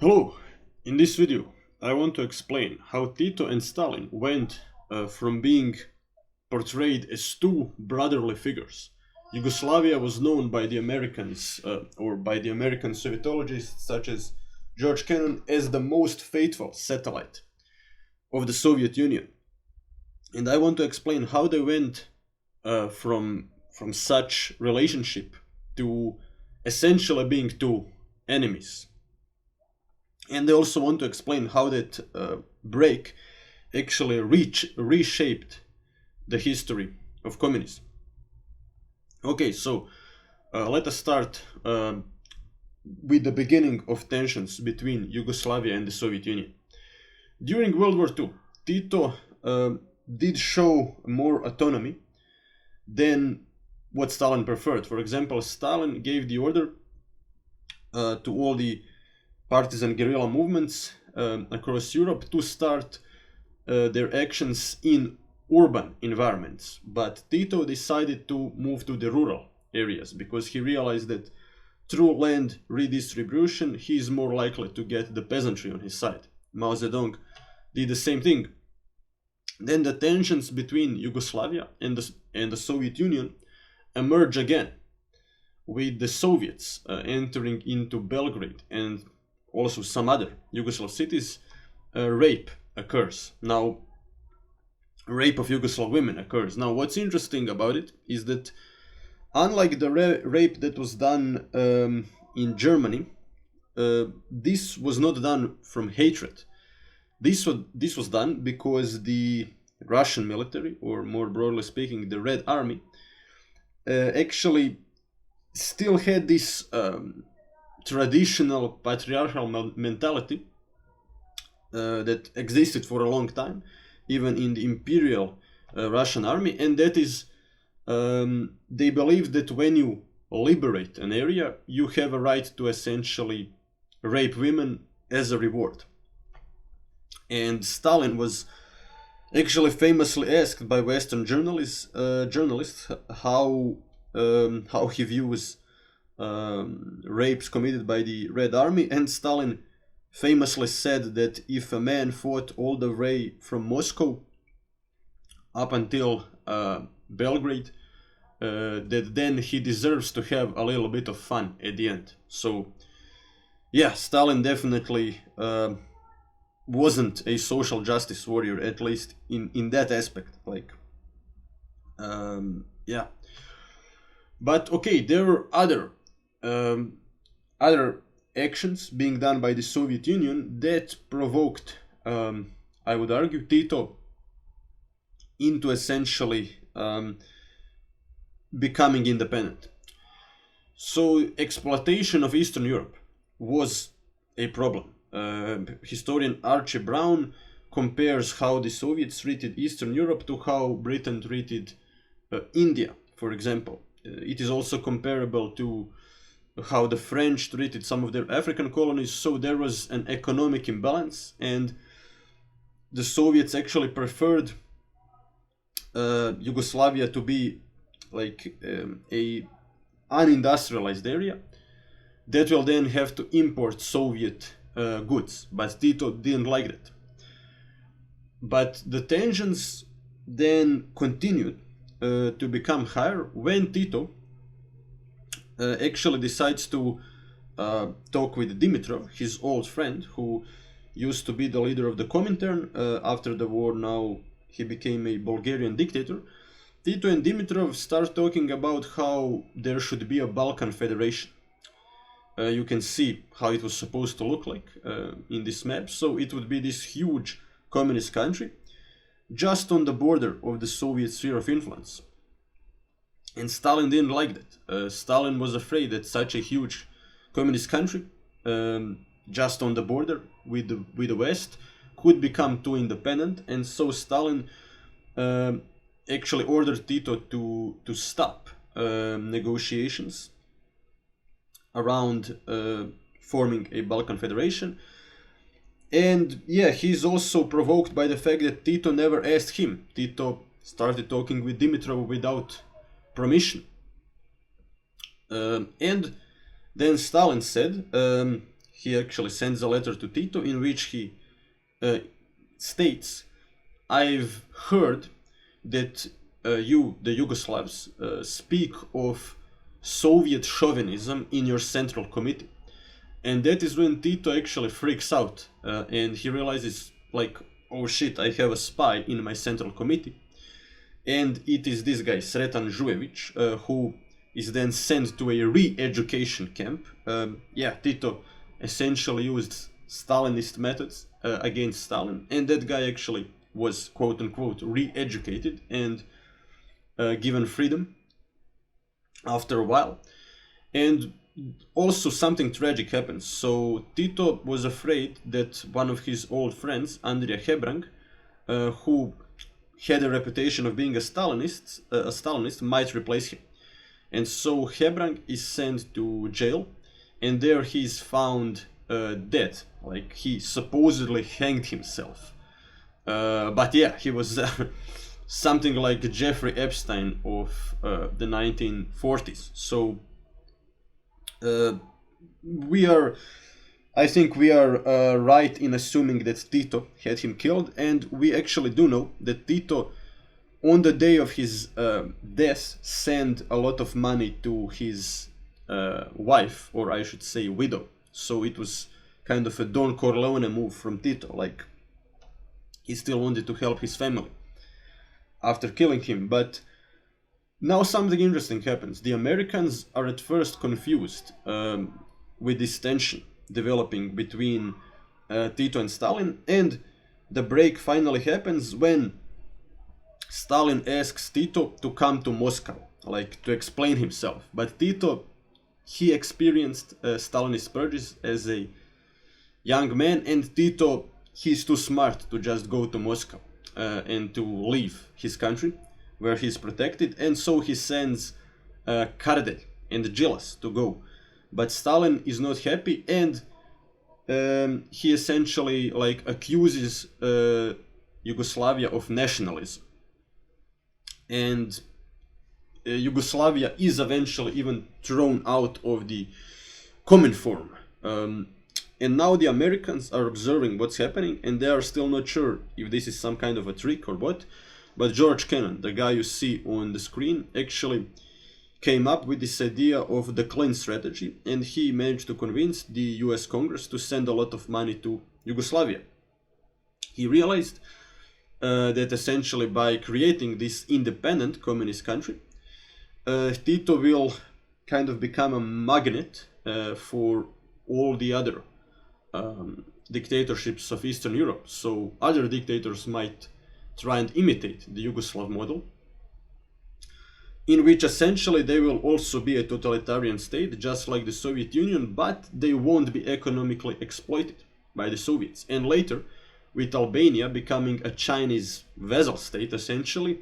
Hello! In this video, I want to explain how Tito and Stalin went from being portrayed as two brotherly figures. Yugoslavia was known by the Americans or by the American Sovietologists such as George Kennan as the most faithful satellite of the Soviet Union. And I want to explain how they went from such relationship to essentially being two enemies. And I also want to explain how that break actually reshaped the history of communism. Okay, so let us start with the beginning of tensions between Yugoslavia and the Soviet Union. During World War II, Tito did show more autonomy than what Stalin preferred. For example, Stalin gave the order to all the partisan guerrilla movements across Europe to start their actions in urban environments. But Tito decided to move to the rural areas because he realized that through land redistribution he is more likely to get the peasantry on his side. Mao Zedong did the same thing. Then the tensions between Yugoslavia and the Soviet Union emerge again, with the Soviets entering into Belgrade and also some other Yugoslav cities. Rape occurs. Now, rape of Yugoslav women occurs. Now, what's interesting about it is that unlike the rape that was done in Germany, this was not done from hatred. This was done because the Russian military, or more broadly speaking, the Red Army, actually still had this traditional patriarchal mentality that existed for a long time, even in the imperial Russian army, and that is they believe that when you liberate an area, you have a right to essentially rape women as a reward. And Stalin was actually famously asked by Western journalists how he views rapes committed by the Red Army, and Stalin famously said that if a man fought all the way from Moscow up until Belgrade, that then he deserves to have a little bit of fun at the end. So yeah, Stalin definitely wasn't a social justice warrior, at least in that aspect. Like yeah, but okay, there were other actions being done by the Soviet Union that provoked, I would argue, Tito into essentially becoming independent. So exploitation of Eastern Europe was a problem. Historian Archie compares how the Soviets treated Eastern Europe to how Britain treated India, for example. It is also comparable to how the French treated some of their African colonies. So there was an economic imbalance, and the Soviets actually preferred Yugoslavia to be like a unindustrialized area that will then have to import Soviet goods. But Tito didn't like that. But the tensions then continued to become higher when Tito actually decides to talk with Dimitrov, his old friend, who used to be the leader of the Comintern. After the war, now he became a Bulgarian dictator. Tito and Dimitrov start talking about how there should be a Balkan Federation. You can see how it was supposed to look like in this map. So it would be this huge communist country just on the border of the Soviet sphere of influence. And Stalin didn't like that. Stalin was afraid that such a huge communist country, just on the border with the West, could become too independent. And so Stalin actually ordered Tito to stop negotiations around forming a Balkan Federation. And yeah, he's also provoked by the fact that Tito never asked him. Tito started talking with Dimitrov without permission. And then Stalin said he actually sends a letter to Tito in which he states, "I've heard that you, the Yugoslavs, speak of Soviet chauvinism in your Central Committee." And that is when Tito actually freaks out and he realizes, like, oh shit, I have a spy in my Central Committee. And it is this guy, Sretan Žujević, who is then sent to a re-education camp. Tito essentially used Stalinist methods against Stalin, and that guy actually was quote-unquote re-educated and given freedom after a while. And also something tragic happens. So Tito was afraid that one of his old friends, Andrija Hebrang, who had a reputation of being a Stalinist, might replace him. And so Hebrang is sent to jail, and there he is found dead. Like, he supposedly hanged himself. But yeah, he was something like Jeffrey Epstein of the 1940s. So I think we are right in assuming that Tito had him killed, and we actually do know that Tito, on the day of his death, sent a lot of money to his wife, or I should say widow. So it was kind of a Don Corleone move from Tito, like he still wanted to help his family after killing him. But now something interesting happens. The Americans are at first confused with this tension developing between Tito and Stalin, and the break finally happens when Stalin asks Tito to come to Moscow, like to explain himself. But Tito, he experienced Stalinist purges as a young man, and Tito, he's too smart to just go to Moscow and to leave his country where he's protected, and so he sends Kardel and Gilas to go. But Stalin is not happy, and he essentially like accuses Yugoslavia of nationalism. And Yugoslavia is eventually even thrown out of the Communism. And now the Americans are observing what's happening, and they are still not sure if this is some kind of a trick or what. But George Kennan, the guy you see on the screen, actually came up with this idea of the clean strategy, and he managed to convince the US Congress to send a lot of money to Yugoslavia. He realized that essentially by creating this independent communist country, Tito will kind of become a magnet for all the other dictatorships of Eastern Europe. So other dictators might try and imitate the Yugoslav model, in which essentially they will also be a totalitarian state, just like the Soviet Union, but they won't be economically exploited by the Soviets. And later, with Albania becoming a Chinese vassal state, essentially,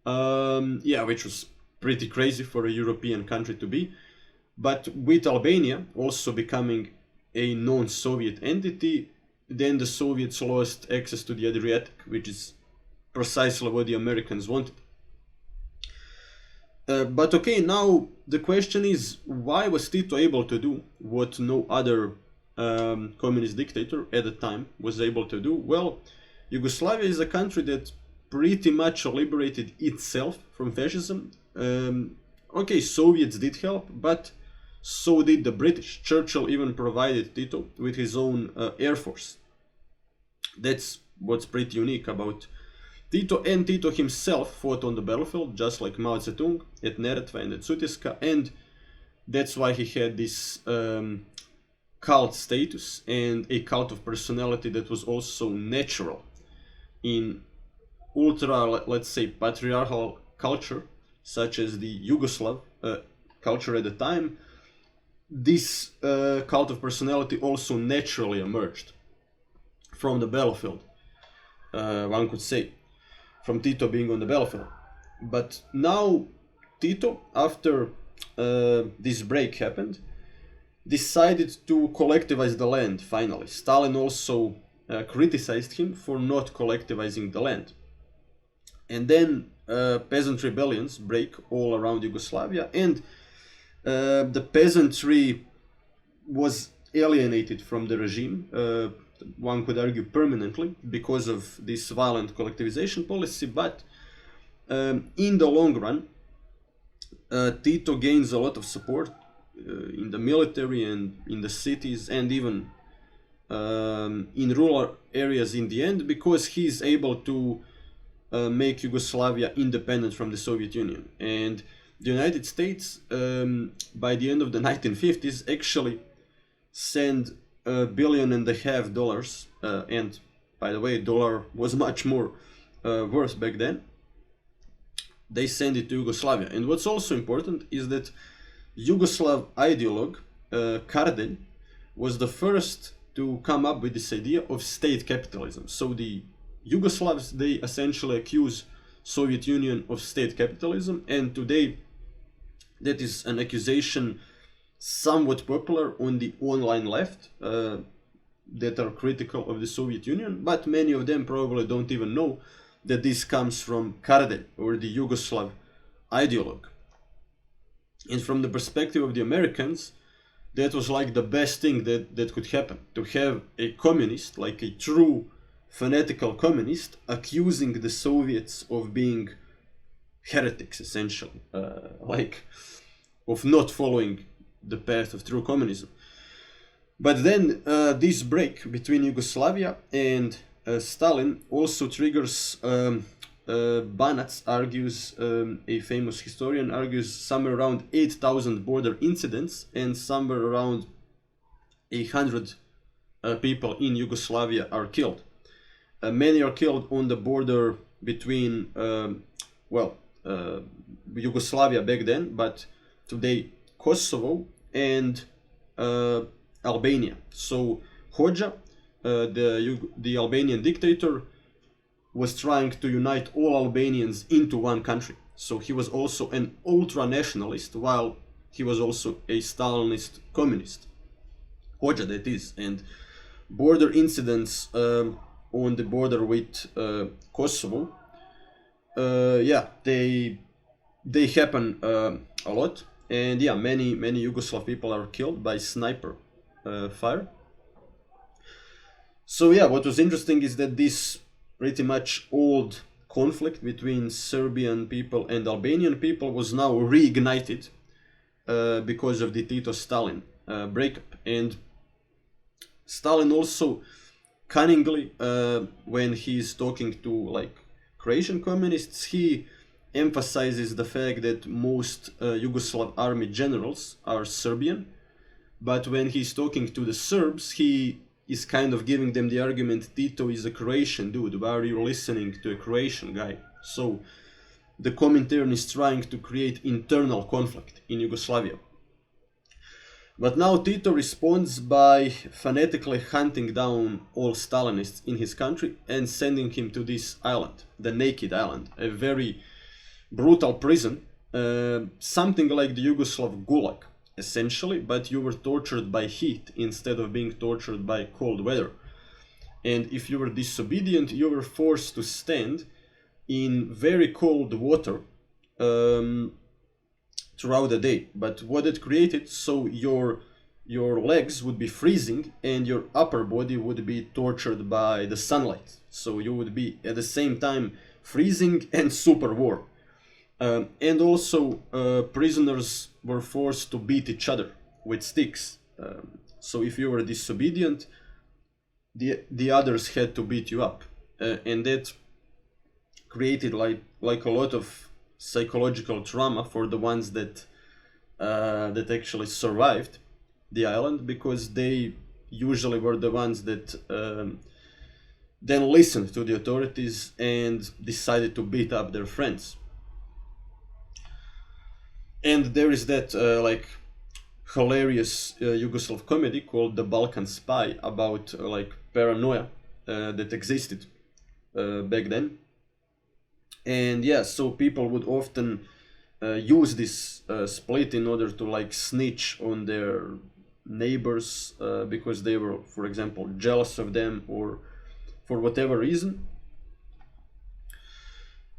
which was pretty crazy for a European country to be. But with Albania also becoming a non-Soviet entity, then the Soviets lost access to the Adriatic, which is precisely what the Americans wanted. But okay, now the question is, why was Tito able to do what no other communist dictator at the time was able to do? Well, Yugoslavia is a country that pretty much liberated itself from fascism. Okay, Soviets did help, but so did the British. Churchill even provided Tito with his own air force. That's what's pretty unique about Tito, and Tito himself fought on the battlefield, just like Mao Zedong at Neretva and at Sutjeska, and that's why he had this cult status and a cult of personality that was also natural in ultra, let's say, patriarchal culture, such as the Yugoslav culture at the time. This cult of personality also naturally emerged from the battlefield, one could say, from Tito being on the battlefield. But now Tito, after this break happened, decided to collectivize the land finally. Stalin also criticized him for not collectivizing the land. And then peasant rebellions break all around Yugoslavia, and the peasantry was alienated from the regime, one could argue permanently, because of this violent collectivization policy. But in the long run, Tito gains a lot of support in the military and in the cities, and even in rural areas in the end, because he is able to make Yugoslavia independent from the Soviet Union. And the United States, by the end of the 1950s, actually sent $1.5 billion, and by the way, dollar was much more worth back then. They sent it to Yugoslavia. And what's also important is that Yugoslav ideologue Kardelj was the first to come up with this idea of state capitalism. So the Yugoslavs, they essentially accuse Soviet Union of state capitalism, and today that is an accusation somewhat popular on the online left that are critical of the Soviet Union, but many of them probably don't even know that this comes from Kardelj, or the Yugoslav ideologue. And from the perspective of the Americans, that was like the best thing that could happen, to have a communist, like a true fanatical communist, accusing the Soviets of being heretics, essentially, like of not following the path of true communism. But then this break between Yugoslavia and Stalin also triggers, Banac argues, a famous historian argues, somewhere around 8,000 border incidents, and somewhere around 100 people in Yugoslavia are killed. Many are killed on the border between, Yugoslavia back then, but today Kosovo and Albania. So Hoxha, the Albanian dictator, was trying to unite all Albanians into one country. So he was also an ultra-nationalist, while he was also a Stalinist communist. Hoxha, that is. And border incidents on the border with Kosovo, they happen a lot. And yeah, many Yugoslav people are killed by sniper fire. So yeah, what was interesting is that this pretty much old conflict between Serbian people and Albanian people was now reignited because of the Tito-Stalin breakup. And Stalin also cunningly, when he's talking to like Croatian communists, he emphasizes the fact that most Yugoslav army generals are Serbian, but when he's talking to the Serbs, he is kind of giving them the argument, Tito is a Croatian dude, why are you listening to a Croatian guy? So the Comintern is trying to create internal conflict in Yugoslavia. But now Tito responds by fanatically hunting down all Stalinists in his country and sending him to this island, the Naked Island, a very brutal prison, something like the Yugoslav Gulag, essentially, but you were tortured by heat instead of being tortured by cold weather. And if you were disobedient, you were forced to stand in very cold water throughout the day. But what it created, so your legs would be freezing and your upper body would be tortured by the sunlight. So you would be at the same time freezing and super warm. And also prisoners were forced to beat each other with sticks. So if you were disobedient, the others had to beat you up. And that created like a lot of psychological trauma for the ones that actually survived the island, because they usually were the ones that then listened to the authorities and decided to beat up their friends. And there is that like hilarious Yugoslav comedy called The Balkan Spy about like paranoia that existed back then. And yeah, so people would often use this split in order to like snitch on their neighbors because they were, for example, jealous of them or for whatever reason.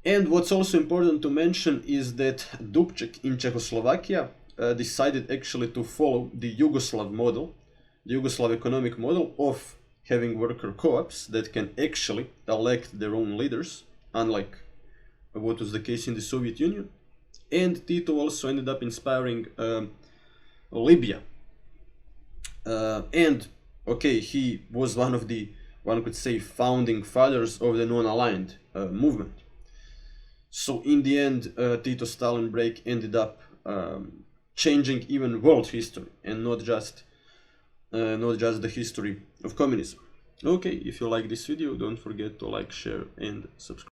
And what's also important to mention is that Dubček in Czechoslovakia decided actually to follow the Yugoslav model, the Yugoslav economic model of having worker co-ops that can actually elect their own leaders, unlike what was the case in the Soviet Union. And Tito also ended up inspiring Libya. And okay, he was one of the, one could say, founding fathers of the non-aligned movement. So in the end, Tito-Stalin break ended up changing even world history, and not just the history of communism. Okay, if you like this video, don't forget to like, share, and subscribe.